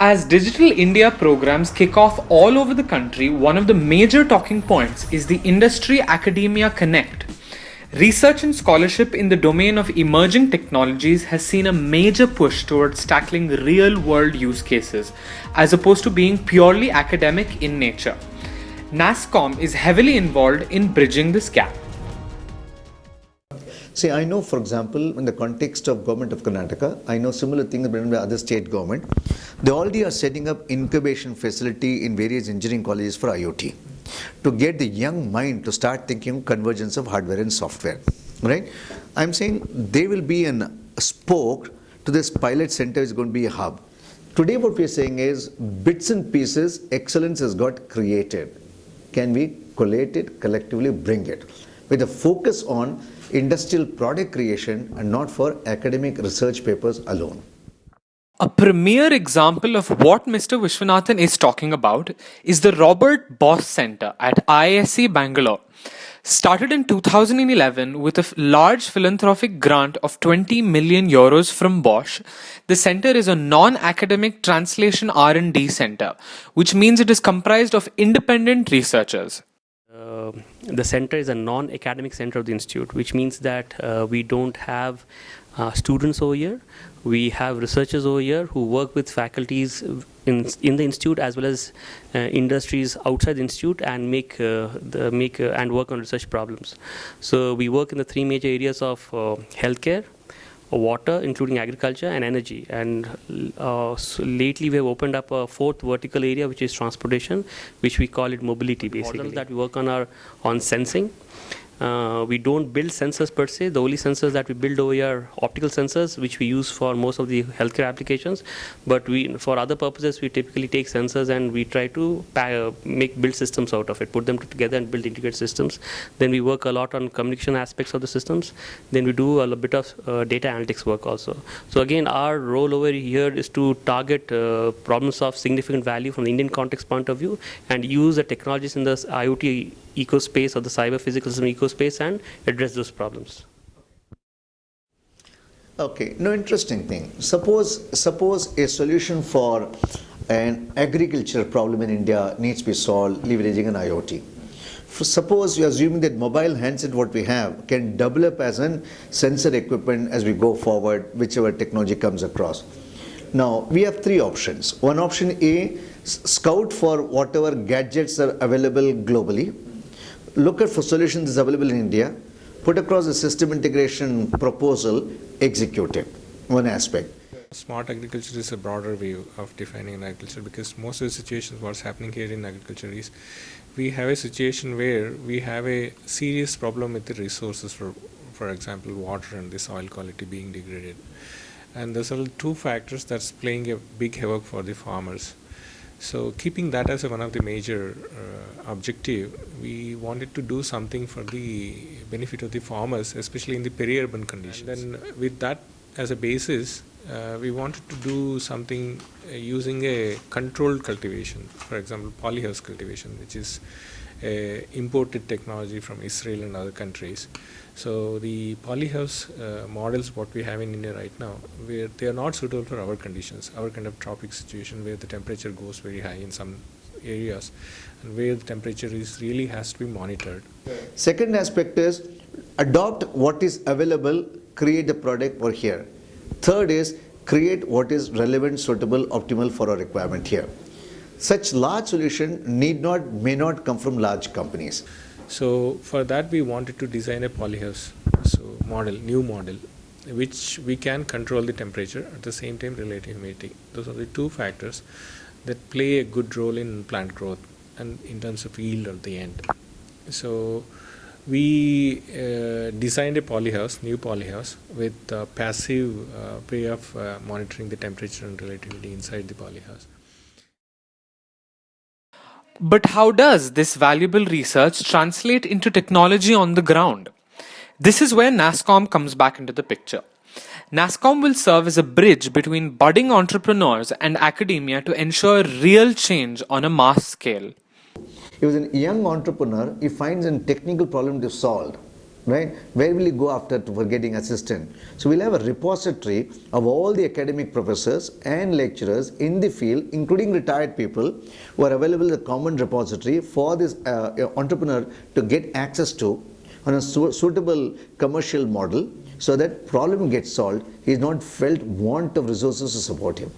As Digital India programs kick off all over the country, one of the major talking points is the Industry Academia Connect. Research and scholarship in the domain of emerging technologies has seen a major push towards tackling real world use cases, as opposed to being purely academic in nature. NASSCOM is heavily involved in bridging this gap. See, I know, for example, in the context of government of Karnataka, I know similar things done by other state government. They already are setting up incubation facility in various engineering colleges for IoT to get the young mind to start thinking convergence of hardware and software, right? I'm saying they will be a spoke to this pilot center is going to be a hub. Today what we're saying is bits and pieces, excellence has got created. Can we collate it, collectively bring it? With a focus on industrial product creation and not for academic research papers alone. A premier example of what Mr. Vishwanathan is talking about is the Robert Boss Center at IISC Bangalore. Started in 2011 with a large philanthropic grant of 20 million euros from Bosch, the center is a non-academic translation R&D center, which means it is comprised of independent researchers. The center is a non-academic center of the institute, which means that we don't have students over here. We have researchers over here who work with faculties in the institute as well as industries outside the institute and make and work on research problems. So we work in the three major areas of healthcare, water, including agriculture, and energy. And so lately we have opened up a fourth vertical area, which is transportation, which we call it mobility. Basically, models that we work on are on sensing. We don't build sensors per se. The only sensors that we build over here are optical sensors, which we use for most of the healthcare applications. But for other purposes, we typically take sensors and we try to build systems out of it, put them together and build integrated systems. Then we work a lot on communication aspects of the systems. Then we do a bit of data analytics work also. So again, our role over here is to target problems of significant value from the Indian context point of view and use the technologies in the IoT ecospace or the cyber physical system ecospace and address those problems. Okay, no, interesting thing. Suppose a solution for an agriculture problem in India needs to be solved leveraging an IoT. Suppose you're assuming that mobile handset what we have can develop as an sensor equipment as we go forward, whichever technology comes across. Now, we have three options. One option A, scout for whatever gadgets are available globally. Look at for solutions is available in India, put across a system integration proposal, execute it. One aspect. Smart agriculture is a broader view of defining agriculture, because most of the situations what's happening here in agriculture is we have a situation where we have a serious problem with the resources, for example water and the soil quality being degraded, and those are two factors that's playing a big havoc for the farmers. So keeping that as one of the major objective, we wanted to do something for the benefit of the farmers, especially in the peri-urban conditions. And then with that as a basis, we wanted to do something using a controlled cultivation, for example polyhouse cultivation, which is a imported technology from Israel and other countries. So the polyhouse models what we have in India right now, where they are not suitable for our conditions, our kind of tropic situation where the temperature goes very high in some areas and where the temperature is really has to be monitored. Second aspect is adopt what is available, create the product over here. Third is create what is relevant, suitable, optimal for our requirement here. Such large solution may not come from large companies. So for that we wanted to design a polyhouse new model, which we can control the temperature at the same time relative humidity. Those are the two factors that play a good role in plant growth and in terms of yield at the end. So we designed a new polyhouse with a passive way of monitoring the temperature and relativity inside the polyhouse. But how does this valuable research translate into technology on the ground? This is where NASSCOM comes back into the picture. NASSCOM will serve as a bridge between budding entrepreneurs and academia to ensure real change on a mass scale. He was a young entrepreneur, he finds a technical problem to solve. right? Where will you go after for getting assistant? So we'll have a repository of all the academic professors and lecturers in the field, including retired people, who are available in the common repository for this entrepreneur to get access to on a suitable commercial model, so that problem gets solved. He is not felt want of resources to support him.